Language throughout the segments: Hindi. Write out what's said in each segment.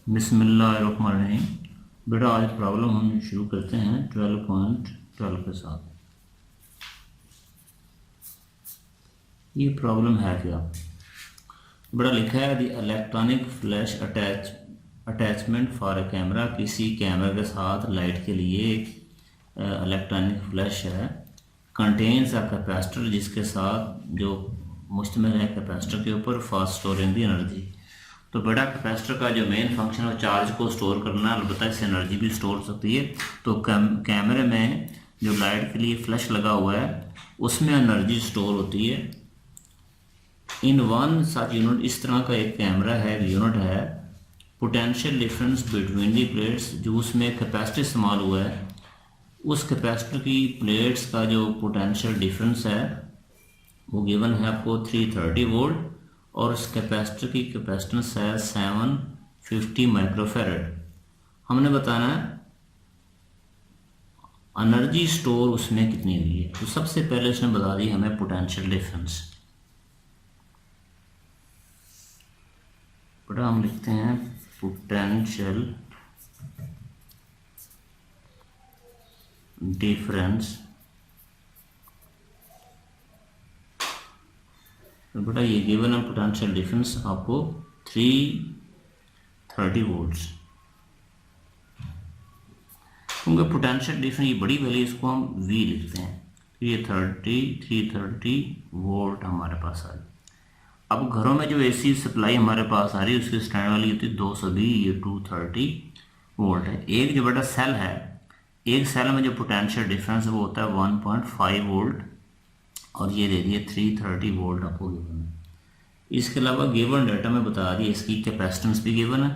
बिस्मिल्लाहिर्रहमानिर्रहीम। बेटा आज प्रॉब्लम हम शुरू करते हैं 12.12 के साथ। ये प्रॉब्लम है क्या? बेटा लिखा है the electronic flash attachment for a camera. किसी कैमरा के साथ लाइट के लिए एक इलेक्ट्रॉनिक फ्लैश है। कंटेन्स अ कैपेसिटर, जिसके साथ जो मुश्तमिल है कैपेसिटर के ऊपर फॉर स्टोरिंग द एनर्जी। तो बेटा कैपेसिटर का जो मेन फंक्शन है चार्ज को स्टोर करना, अलबत्ता इससे एनर्जी भी स्टोर हो सकती है। तो कैमरे में जो लाइट के लिए फ्लैश लगा हुआ है उसमें एनर्जी स्टोर होती है इन वन सच यूनिट। इस तरह का एक कैमरा है, यूनिट है potential difference between the plates. जो उसमें कैपेसिटर इस्तेमाल हुआ है उस कैपेसिटर की प्लेट्स का जो पोटेंशियल डिफरेंस है वो गिवन है आपको 330 वोल्ट, और उस कैपेसिटर की कैपेसिटेंस है 750 माइक्रोफेरेड। हमने बताना है एनर्जी स्टोर उसमें कितनी हुई है। तो सबसे पहले उसने बता दी हमें पोटेंशियल डिफरेंस। बेटा हम लिखते हैं पोटेंशियल डिफरेंस। तो बेटा ये गिवन है पोटेंशियल डिफरेंस आपको 330 वोल्ट्स। क्योंकि पोटेंशियल डिफरेंस ये बड़ी वैल्यू, इसको हम V लिखते हैं। तो ये 330 वोल्ट हमारे पास आ गई। अब घरों में जो AC सप्लाई हमारे पास आ रही है उसकी स्टैंड वाली होती है 220, ये 230 वोल्ट है। एक जो बेटा सेल है, एक सेल में जो पोटेंशियल डिफरेंस है वो होता है 1.5 वोल्ट, और ये दे दिए 330 वोल्ट आपको गिवन है। इसके अलावा गिवन डाटा में बता दिया इसकी कैपेसिटेंस भी गिवन है।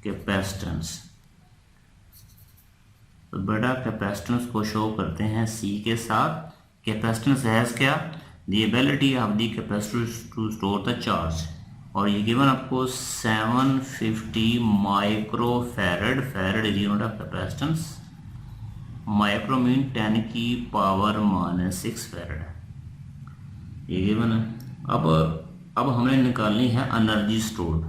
कैपेसिटेंस तो बेटा कैपेसिटेंस को शो करते हैं C के साथ। कैपेसिटेंस हैज क्या? The ability of the capacitor to store the charge, और ये गिवन आपको 750 microfarad. Farad is unit of capacitance. Micro mean 10 की पावर -6 फैरड है, ये गिवन है। अब हमें निकालनी है एनर्जी स्टोर्ड।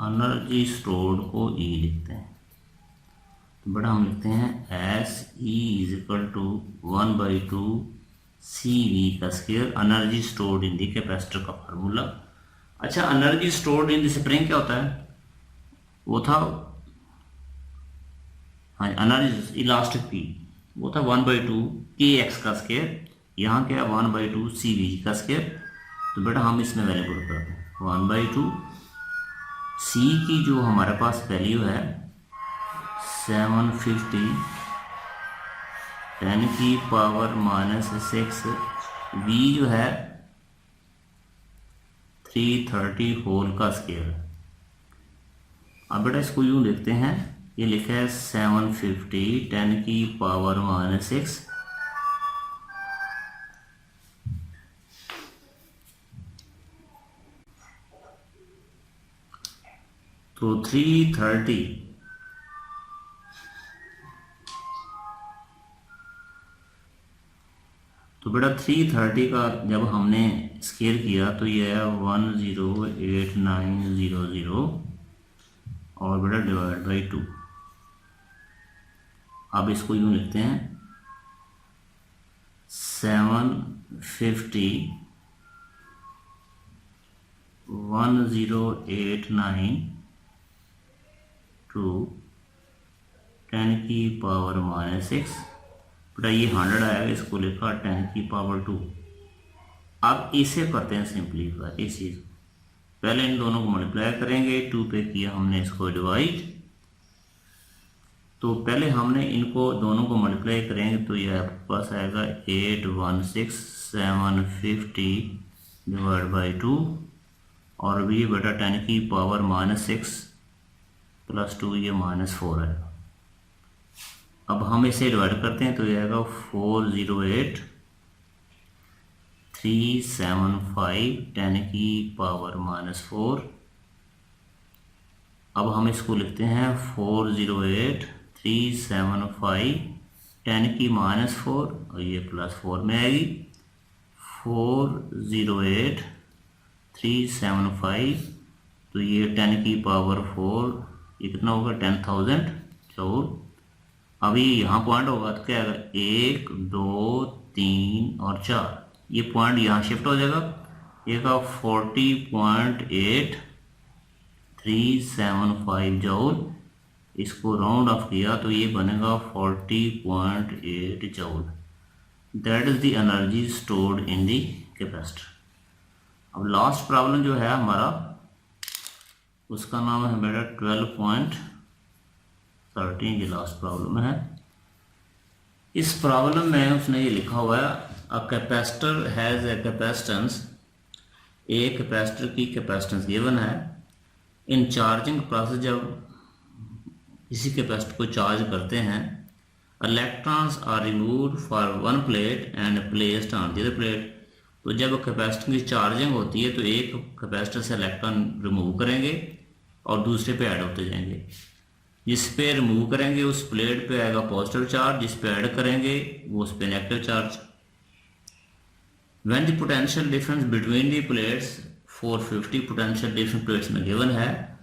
एनर्जी स्टोर्ड को E लिखते हैं। तो बड़ा हम लिखते हैं SE = 1/2 CV का square. Energy stored in the capacitor का फार्मूला। अच्छा, energy stored in the spring क्या होता है? वो था, हाँ, एनर्जी इलास्टिक P वो था 1/2 KX का स्क्वायर। यहाँ क्या है 1/2 CV का स्क्वायर। तो बेटा हम इसमें वैल्यू पुट करते हैं 1/2 C की जो हमारे पास वैल्यू है 750 10 की पावर -6, V जो है 330 होल का स्क्वायर। अब बेटा इसको यूं लिखते हैं, ये लिखा है 750 10 की पावर -6 तो 330 तो बेटा 330 का जब हमने स्केयर किया तो ये है 108900 और बेटा डिवाइड बाई 2। अब इसको यूं लिखते हैं 750 1089 टू 10 की पावर -6। बेटा ये 100 आएगा, इसको लिखा 10 की पावर 2। अब इसे करते हैं सिंप्लीफाई। इस चीज़ पहले इन दोनों को मल्टीप्लाई करेंगे, 2 पे किया हमने इसको डिवाइड। तो पहले हमने इनको दोनों को मल्टीप्लाई करेंगे तो ये आपके पास आएगा 816750 डिवाइड बाई 2, और भी बेटा 10 की पावर -6 + 2 ये -4 है। अब हम इसे डिवाइड करते हैं तो ये आएगा 408375 10 की पावर -4। अब हम इसको लिखते हैं 408375 10 की -4, और ये +4 में आएगी 408,375, तो ये 10⁴, ये कितना होगा 10,000 जूल। अभी यहाँ पॉइंट होगा तो क्या आएगा 1 2 3 और 4, ये पॉइंट यहाँ शिफ्ट हो जाएगा, ये का 40.8375 जूल। इसको राउंड ऑफ किया तो ये बनेगा 40.8 joule. That is the energy stored in the capacitor. अब लास्ट प्रॉब्लम जो है हमारा, उसका नाम है मेरा 12.13, ये लास्ट प्रॉब्लम है। इस प्रॉब्लम में उसने ये लिखा हुआ है a capacitor has a capacitance, एक कैपेसिटर की कैपेसिटेंस गिवन है। इन चार्जिंग प्रोसेस, जब किसी कैपेसिटर को चार्ज करते हैं, electrons are removed for one plate and placed on the other plate. तो जब कैपेसिटर की चार्जिंग होती है तो एक कैपेसिटर से इलेक्ट्रॉन रिमूव करेंगे और दूसरे पे ऐड होते जाएंगे। जिस पे रिमूव करेंगे उस प्लेट पे आएगा पॉजिटिव चार्ज, जिस पे ऐड करेंगे वो उस पे negative charge. When the potential difference between the plates 450 potential difference plates में गिवन है,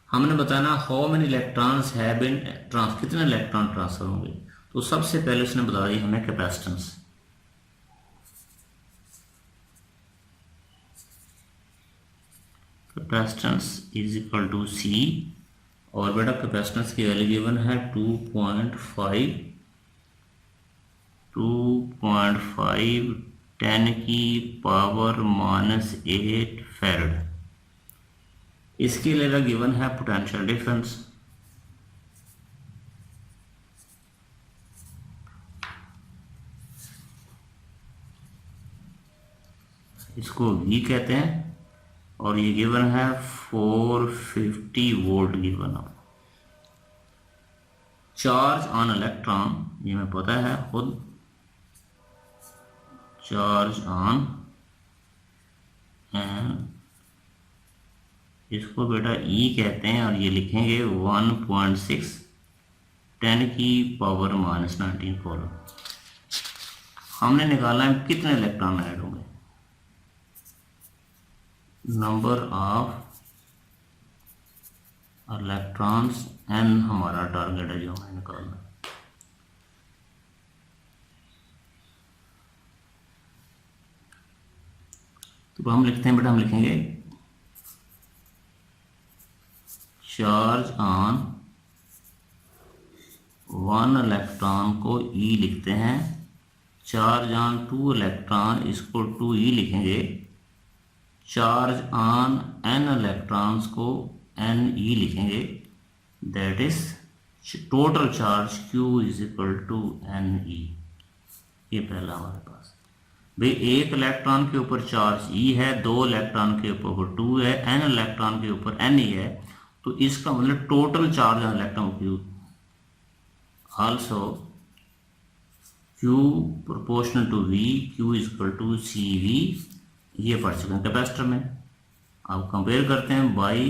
हमने बताना how many electrons have been कितने इलेक्ट्रॉन ट्रांसफर होंगे। तो सबसे पहले उसने बता दी हमें capacitance. Capacitance is equal to C, और बेटा कैपेसिटेंस की वैल्यू गिवन है 2.5 10⁻⁻8 फैरड। इसके लिए गिवन है पोटेंशियल डिफरेंस। इसको V कहते हैं, और ये गिवन है 450 वोल्ट गिवन है। चार्ज ऑन इलेक्ट्रॉन, ये हमें पता है खुद, चार्ज ऑन, इसको बेटा E कहते हैं, और ये लिखेंगे 1.6 10⁻⁻19 कूलम। हमने निकाला है कितने इलेक्ट्रॉन ऐड होंगे। नंबर ऑफ इलेक्ट्रॉन्स n हमारा टारगेट है जो हमें निकालना। तो हम लिखते हैं बेटा, हम लिखेंगे चार्ज ऑन वन इलेक्ट्रॉन को E लिखते हैं, चार्ज ऑन 2 इलेक्ट्रॉन इसको 2E लिखेंगे, चार्ज ऑन n इलेक्ट्रॉन्स को NE लिखेंगे। That is total charge Q is equal to NE। ये पहला हमारे पास भाई, एक इलेक्ट्रॉन के ऊपर चार्ज E है, 2 इलेक्ट्रॉन के ऊपर 2 है, n इलेक्ट्रॉन के ऊपर NE है, तो इसका मतलब total charge on electron Q। Also Q proportional to V, Q is equal to CV। ये पढ़ चुके हैं कैपेसिटर में। अब कंपेयर करते हैं बाई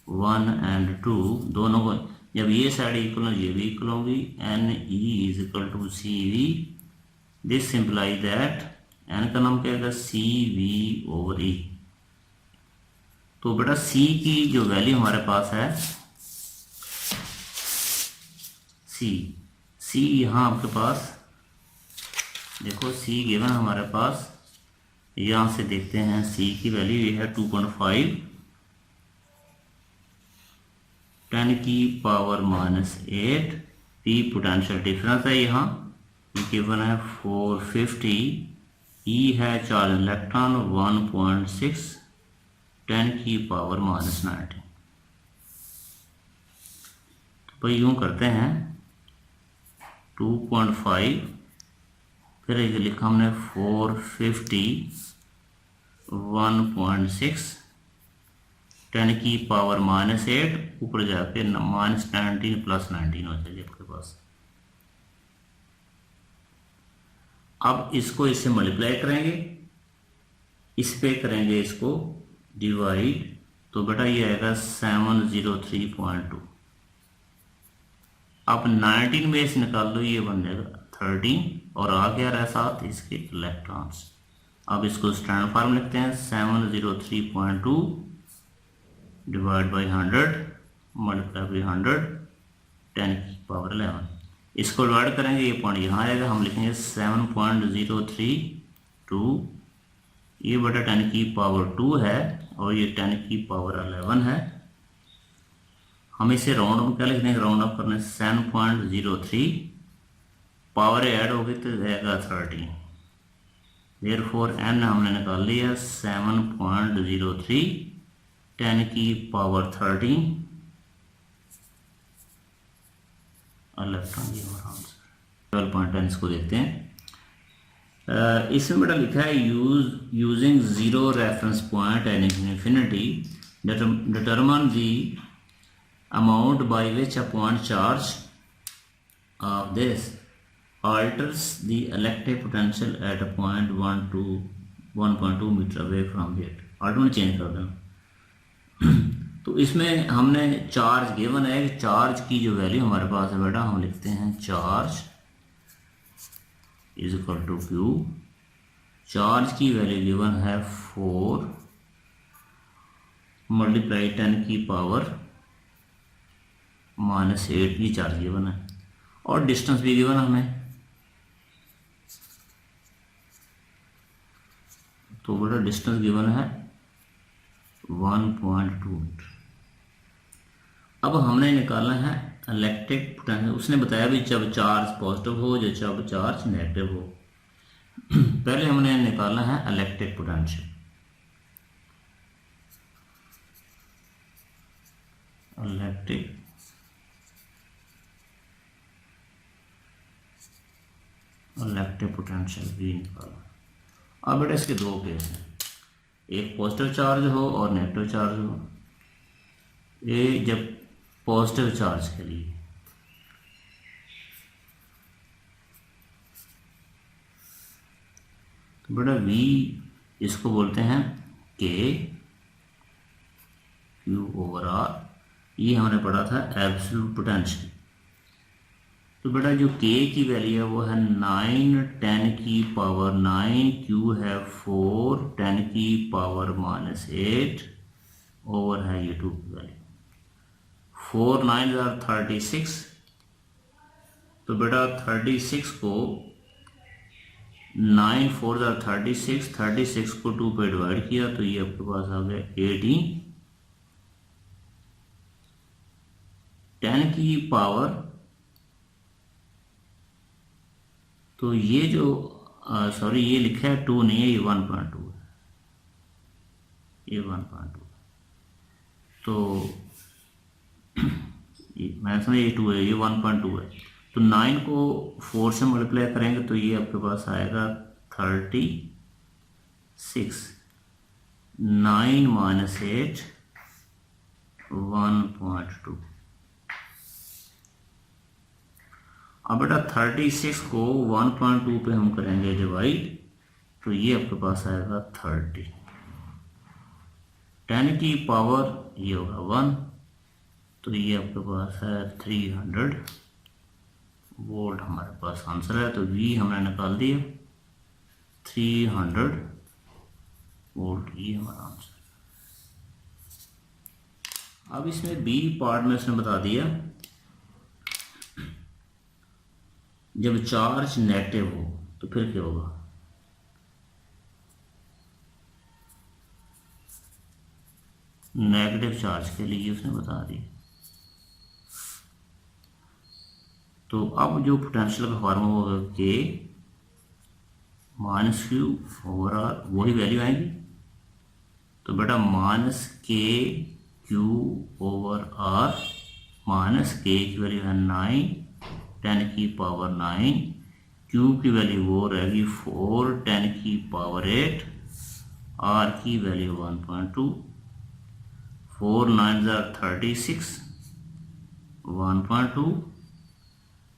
1 एंड 2, दोनों को जब ये साइड इक्वल ये भी इक्वल होगी, NE is equal to CV। This simply that n का नाम क्या है CV/E। तो बेटा C की जो वैल्यू हमारे पास है, C यहाँ आपके पास देखो, C गिवन हमारे पास, यहाँ से देखते हैं C की वैल्यू ये है 2.5 10⁻⁻8। P पोटेंशियल डिफरेंस है, यहाँ गिवन है 450, E है चार्ज इलेक्ट्रॉन 1.6 10⁻⁻19। तो भाई यूँ करते हैं 2.5, फिर ये लिखा हमने 450 1.6 10⁻⁻8, ऊपर जाके -19 + 19 हो जाएगी आपके पास। अब इसको इससे मल्टीप्लाई करेंगे, इस पे करेंगे इसको डिवाइड, तो बेटा ये आएगा 703.2। अब 19 में से निकाल लो, ये बन जाएगा 13, और आ गया रहा साथ इसके इलेक्ट्रॉन्स। अब इसको स्टैंडर्ड फॉर्म लिखते हैं 703.2 डिवाइड बाई 100 मल्टीप्लाई बाई 100 10 की पावर 11। इसको डिवाइड करेंगे, ये पॉइंट यहाँ आएगा, हम लिखेंगे 7.032, ये बटा 10 की पावर 2 है और ये 10 की पावर 11 है। हम इसे राउंड अप क्या लिख देंगे, राउंड अप करने 7.03, पावर ऐड होगी तो जाएगा 30, देयरफॉर n हमने निकाल लिया 7.03, 10 की पावर 13 इलेक्ट्रॉन, ये हमारा आंसर 12.10। इसको देखते हैं, इसमें बेटा लिखा है using zero reference point and infinity determine the amount by which a point charge of this alters the electric potential at a point 1.2 metre away from it. Alter change कर देना। तो इसमें हमने चार्ज गिवन है, चार्ज की जो वैल्यू हमारे पास है बेटा, हम लिखते हैं charge is equal to Q. Charge की वैल्यू गिवन है 4 मल्टीप्लाई 10 की पावर -8, ये चार्ज गिवन है, और डिस्टेंस भी गिवन है हमें। तो बेटा डिस्टेंस गिवन है 1.2 मीटर। अब हमने निकालना है इलेक्ट्रिक पोटेंशियल। उसने बताया भी जब चार्ज पॉजिटिव हो, जब चार्ज नेगेटिव हो। पहले हमने निकालना है इलेक्ट्रिक पोटेंशियल। इलेक्ट्रिक पोटेंशियल भी निकालना। अब बेटा इसके दो केस हैं, एक पॉजिटिव चार्ज हो और नेगेटिव चार्ज हो। ये जब पॉजिटिव चार्ज के लिए तो बेटा V इसको बोलते हैं K Q ओवर R, ये हमने पढ़ा था एब्सोल्यूट पोटेंशियल। तो बेटा जो K की वैल्यू है वो है 9 10 की पावर 9, Q है 4 10 की पावर -8 ओवर है ये 2 की वैल्यू। 4 9 are 36। तो बेटा 36 को 9 4 are 36, 36 को 2 पे डिवाइड किया तो ये आपके पास आ गया 18। 10 की पावर, तो ये जो सॉरी ये लिखा है 2 नहीं है, ये 1.2 है, ये 1.2। तो मैंने समझा ये 2 है, ये 1.2 है। तो 9 को 4 से मल्टीप्लाई करेंगे तो ये आपके पास आएगा 36। 9 -8 1.2। अब बेटा 36 को 1.2 पे हम करेंगे डिवाइड तो ये आपके पास आएगा 30। 10 की पावर ये होगा 1, तो ये आपके पास है 300 वोल्ट हमारे पास आंसर है। तो V हमने निकाल दिया 300 वोल्ट, ये हमारा आंसर। अब इसमें B पार्ट में उसने बता दिया जब चार्ज नेगेटिव हो तो फिर क्या होगा। नेगेटिव चार्ज के लिए उसने बता दिया। तो अब जो पोटेंशियल का फार्मूला होगा K -Q ओवर R, वही वैल्यू आएगी। तो बेटा -K Q over R, -K की वैल्यू है 9, 10 की पावर 9, Q की वैल्यू वो रहेगी 4, 10 की पावर 8, R की वैल्यू 1.2। 4 9 are 36, 1.2,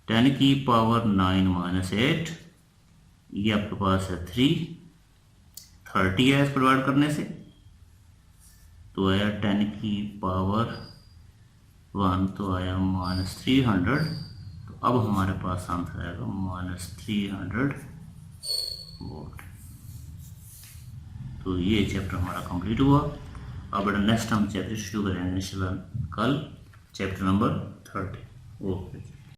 10 की पावर 9 -8, ये आपके पास है 3, 30 है इसको डिवाइड करने से तो आया 10 की पावर 1, तो आया -300। तो अब हमारे पास आंसर आएगा -300 वोल्ट। तो ये चैप्टर हमारा कंप्लीट हुआ। अब बेटा नेक्स्ट हम चैप्टर शुरू करेंगे इंशाल्लाह कल, चैप्टर नंबर 30। ओके।